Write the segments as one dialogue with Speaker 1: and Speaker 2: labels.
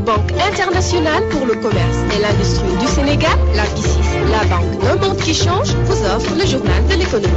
Speaker 1: Banque internationale pour le commerce et l'industrie du Sénégal, la BICIS, la banque d'un monde qui change, vous offre le journal de l'économie.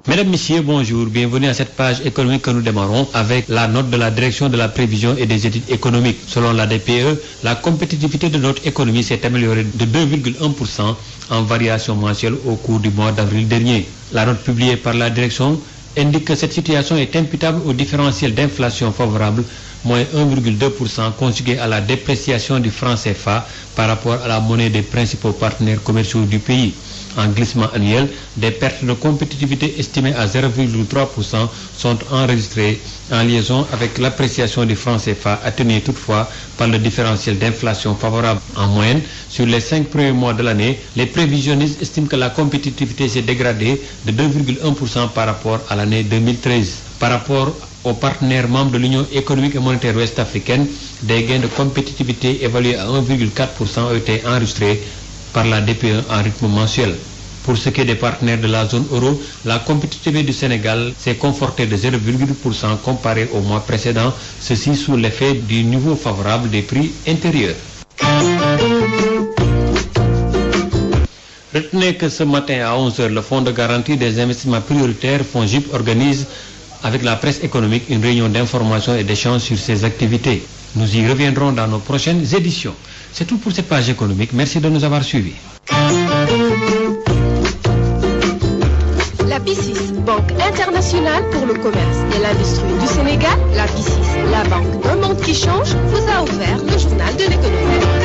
Speaker 2: Mesdames, Messieurs, bonjour. Bienvenue à cette page économique que nous démarrons avec la note de la direction de la prévision et des études économiques. Selon la DPE, la compétitivité de notre économie s'est améliorée de 2,1% en variation mensuelle au cours du mois d'avril dernier. La note publiée par la direction indique que cette situation est imputable au différentiel d'inflation favorable, moins 1,2%, conjugué à la dépréciation du franc CFA par rapport à la monnaie des principaux partenaires commerciaux du pays. En glissement annuel, des pertes de compétitivité estimées à 0,3% sont enregistrées en liaison avec l'appréciation du franc CFA, atténuée toutefois par le différentiel d'inflation favorable. En moyenne, sur les 5 premiers mois de l'année, les prévisionnistes estiment que la compétitivité s'est dégradée de 2,1% par rapport à l'année 2013. Par rapport aux partenaires membres de l'Union économique et monétaire ouest-africaine, des gains de compétitivité évalués à 1,4% ont été enregistrés par la DPE en rythme mensuel. Pour ce qui est des partenaires de la zone euro, la compétitivité du Sénégal s'est confortée de 0,8% comparé au mois précédent, ceci sous l'effet du niveau favorable des prix intérieurs. Retenez que ce matin à 11h, le Fonds de garantie des investissements prioritaires, FONGIP, organise avec la presse économique une réunion d'information et d'échange sur ses activités. Nous y reviendrons dans nos prochaines éditions. C'est tout pour cette page économique. Merci de nous avoir suivis.
Speaker 1: La BICIS, Banque internationale pour le commerce et l'industrie du Sénégal, la BICIS, la banque d'un monde qui change, vous a offert le journal de l'économie.